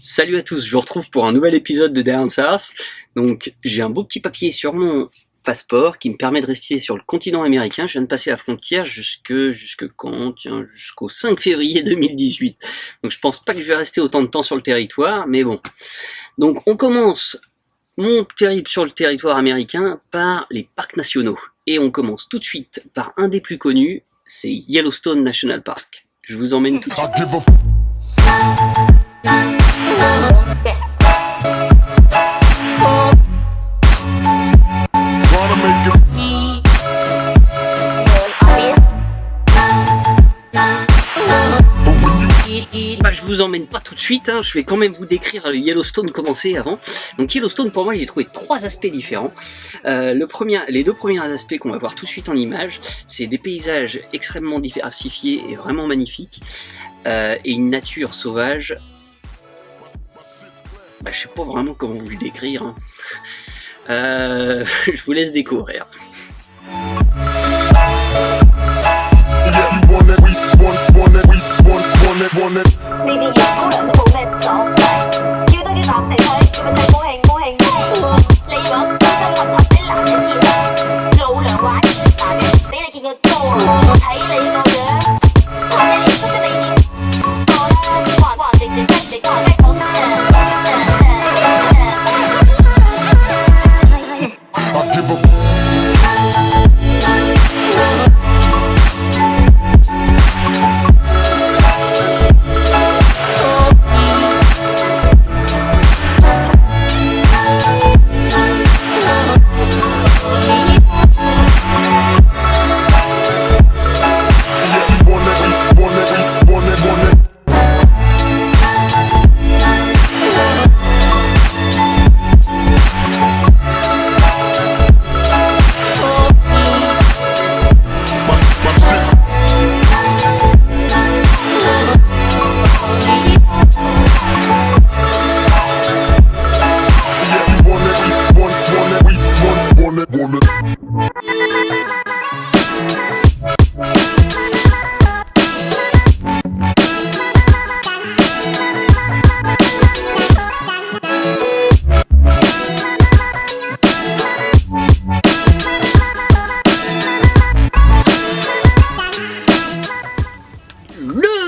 Salut à tous, je vous retrouve pour un nouvel épisode de Down South. Donc j'ai un beau petit papier sur mon passeport qui me permet de rester sur le continent américain. Je viens de passer la frontière jusqu'au 5 février 2018. Donc je pense pas que je vais rester autant de temps sur le territoire, mais bon. Donc on commence mon périple sur le territoire américain par les parcs nationaux. Et on commence tout de suite par un des plus connus, c'est Yellowstone National Park. Je vous emmène tout de suite. Je vous emmène pas tout de suite, je vais quand même vous décrire Yellowstone, commencer avant. Donc Yellowstone, pour moi, j'ai trouvé trois aspects différents. Les deux premiers aspects qu'on va voir tout de suite en image, c'est des paysages extrêmement diversifiés et vraiment magnifiques, et une nature sauvage. Je sais pas vraiment comment vous le décrire. Je vous laisse découvrir.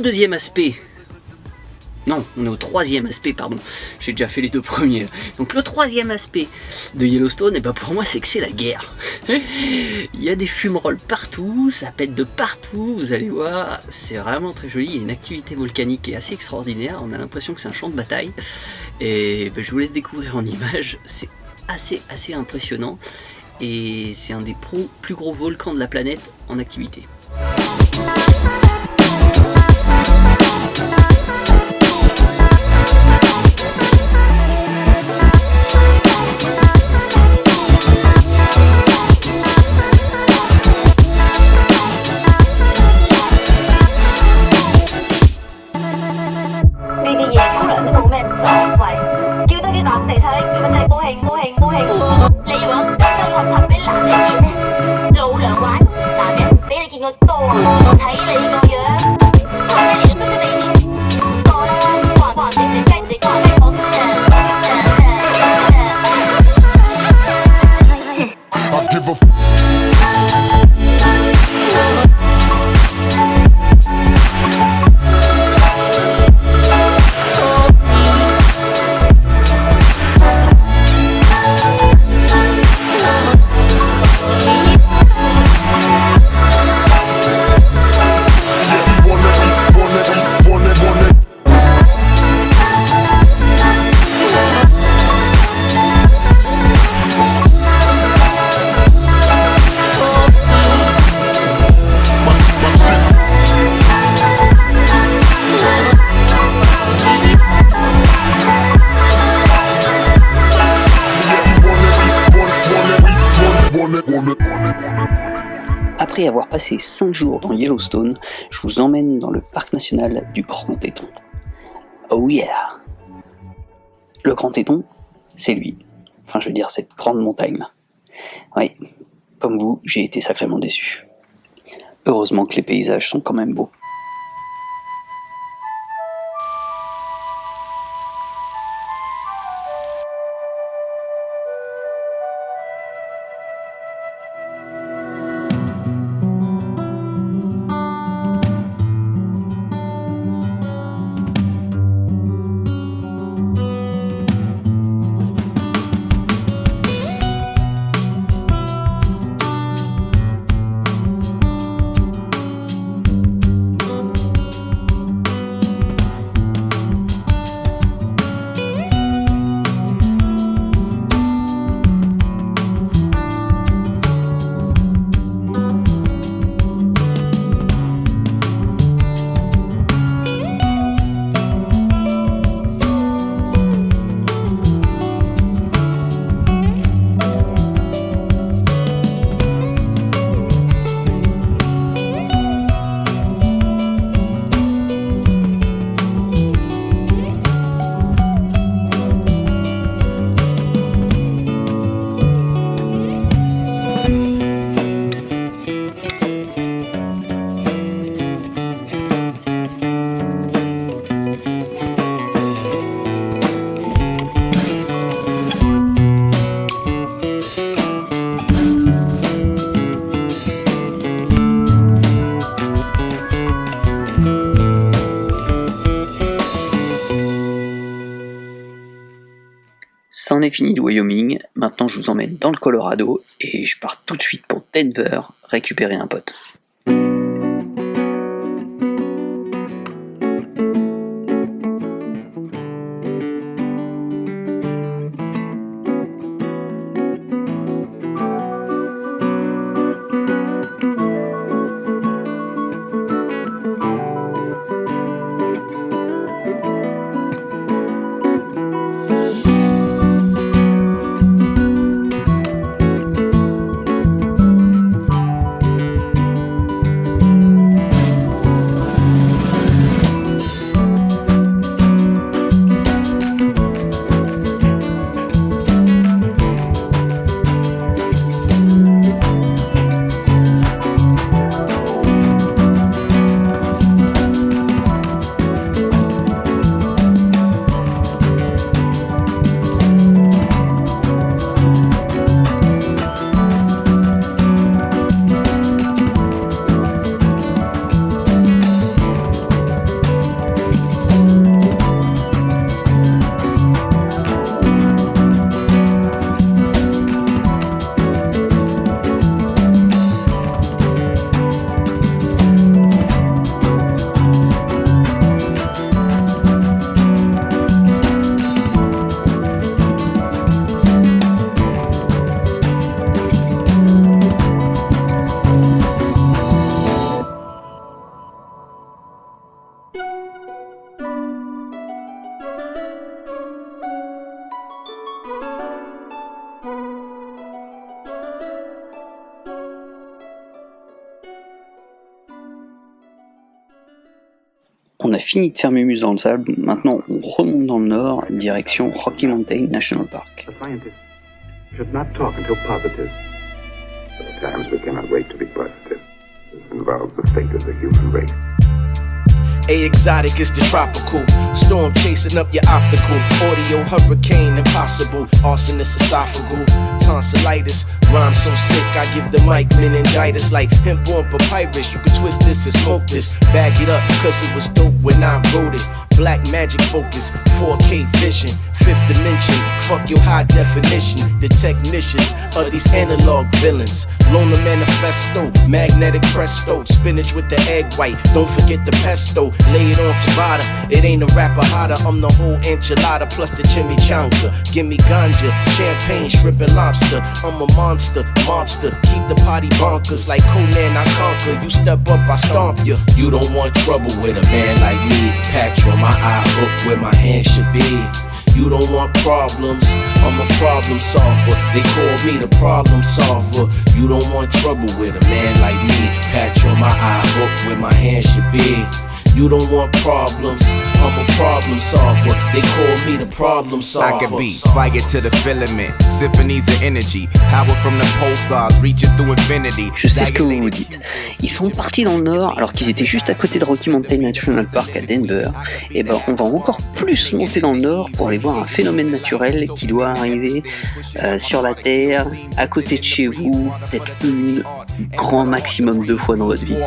Deuxième aspect, non, on est au troisième aspect, pardon, j'ai déjà fait les deux premiers. Donc le troisième aspect de Yellowstone, pour moi c'est que c'est la guerre. Il y a des fumerolles partout, ça pète de partout, vous allez voir, c'est vraiment très joli. Il y a une activité volcanique qui est assez extraordinaire, on a l'impression que c'est un champ de bataille. Et je vous laisse découvrir en images, c'est assez impressionnant. Et c'est un des plus gros volcans de la planète en activité. Après avoir passé 5 jours dans Yellowstone, je vous emmène dans le parc national du Grand Teton. Oh yeah! Le Grand Teton, c'est lui. Enfin, je veux dire, cette grande montagne-là. Oui, comme vous, j'ai été sacrément déçu. Heureusement que les paysages sont quand même beaux. est fini du Wyoming, maintenant je vous emmène dans le Colorado et je pars tout de suite pour Denver récupérer un pote. On a fini de faire Mémuse dans le sable, maintenant on remonte dans le nord, direction Rocky Mountain National Park. A scientist should not talk until positive. But at times we cannot wait to be positive. This involves the fate of the human race. A exotic is the tropical storm chasing up your optical audio hurricane impossible arsonist esophageal tonsillitis rhyme so sick I give the mic meningitis like hemp-born papyrus. You can twist this and smoke this, bag it up cause it was dope when I wrote it. Black magic focus, 4K vision, fifth dimension, fuck your high definition. The technician of these analog villains. Loner manifesto, magnetic presto, spinach with the egg white, don't forget the pesto. Lay it on ciabatta, it ain't a rapper hotter. I'm the whole enchilada plus the chimichanga. Give me ganja, champagne, shrimp and lobster. I'm a monster, mobster, keep the party bonkers. Like Conan I conquer, you step up I stomp ya. You don't want trouble with a man like me. Patch on my eye hook where my hand should be. You don't want problems, I'm a problem solver. They call me the problem solver. You don't want trouble with a man like me. Patch on my eye hook where my hand should be. You don't want problems, I'm a problem solver. They call me the problem solver. I can be fire to the filament, symphonies of energy, power from the pulsars reaching through infinity. Je sais ce que vous vous dites. Ils sont partis dans le nord alors qu'ils étaient juste à côté de Rocky Mountain National Park à Denver. Et ben on va encore plus monter dans le nord pour aller voir un phénomène naturel qui doit arriver sur la Terre, à côté de chez vous, peut-être une, grand maximum 2 fois dans votre vie.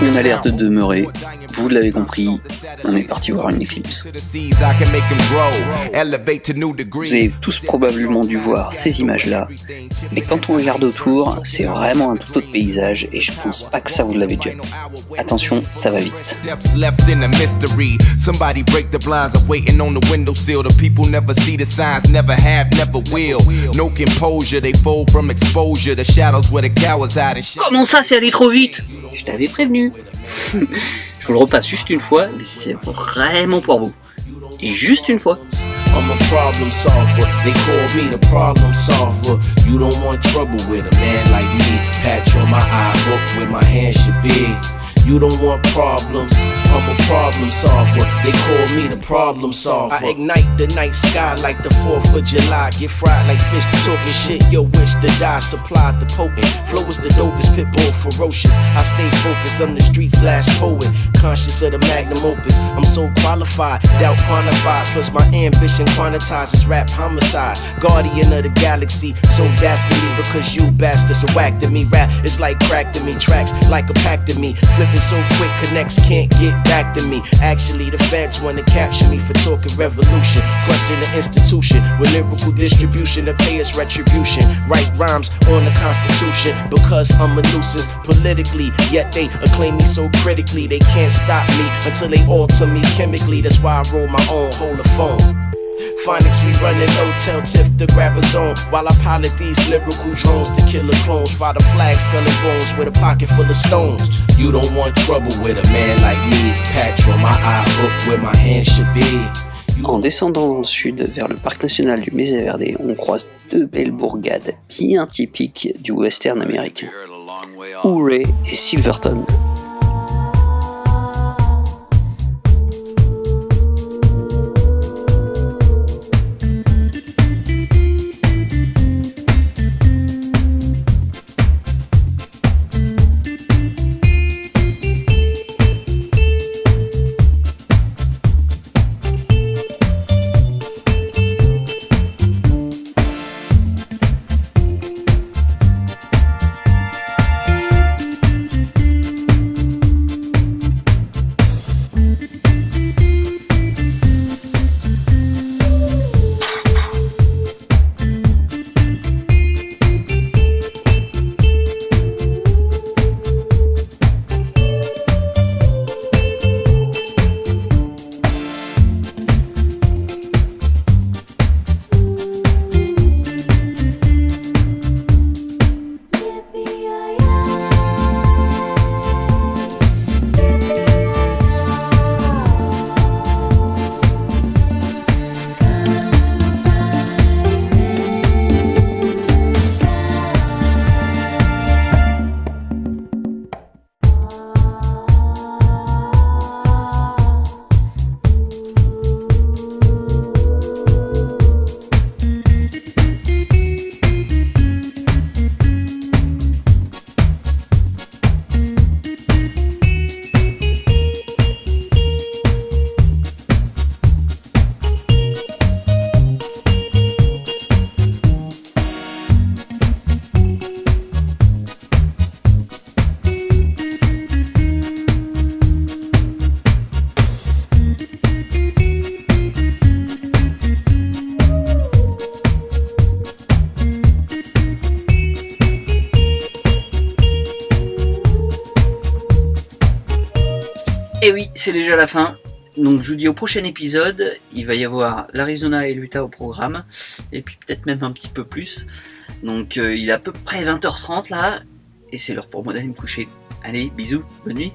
On a l'air de demeurer, vous l'avez compris, on est parti voir une éclipse. Vous avez tous probablement dû voir ces images-là, mais quand on regarde autour, c'est vraiment un tout autre paysage et je pense pas que ça vous l'avez déjà vu. Attention, ça va vite. Comment ça, c'est allé trop vite? Je t'avais prévenu. Je vous le repasse juste une fois, mais c'est vraiment pour vous. Et juste une fois. I'm a problem solver, they call me the problem solver. You don't want trouble with a man like me. Patch on my eye hook where my hand should be. You don't want problems, I'm a problem solver. They call me the problem solver. I ignite the night sky like the 4th of July. Get fried like fish, talking shit, yo wish to die. Supplied the potent, flow is the dopest, pitbull ferocious. I stay focused, I'm the streets' last poet. Conscious of the magnum opus, I'm so qualified, doubt quantified. Plus my ambition quantizes rap homicide. Guardian of the galaxy, so dastardly because you bastards are whack to me. Rap is like crack to me, tracks like a pack to me. Flip Snapping so quick, connects can't get back to me. Actually, the feds wanna capture me for talking revolution, crushing the institution with lyrical distribution to pay us retribution. Write rhymes on the Constitution because I'm a nuisance politically, yet they acclaim me so critically. They can't stop me until they alter me chemically. That's why I roll my own holophone. Phonics, we running hotel tiff to grab a zone while I pilot these lyrical drones to kill the clones. Fly the flag, skull and bones with a pocket full of stones. You don't want trouble with a man like me. Patch on my eye, hook where my hand should be. En descendant dans le sud vers le parc national du Méséverdé, on croise deux belles bourgades bien typiques du western américain, Ouray et Silverton. Et oui, c'est déjà la fin. Donc je vous dis au prochain épisode, il va y avoir l'Arizona et l'Utah au programme, et puis peut-être même un petit peu plus. Donc il est à peu près 20h30 là, et c'est l'heure pour moi d'aller me coucher. Allez, bisous, bonne nuit.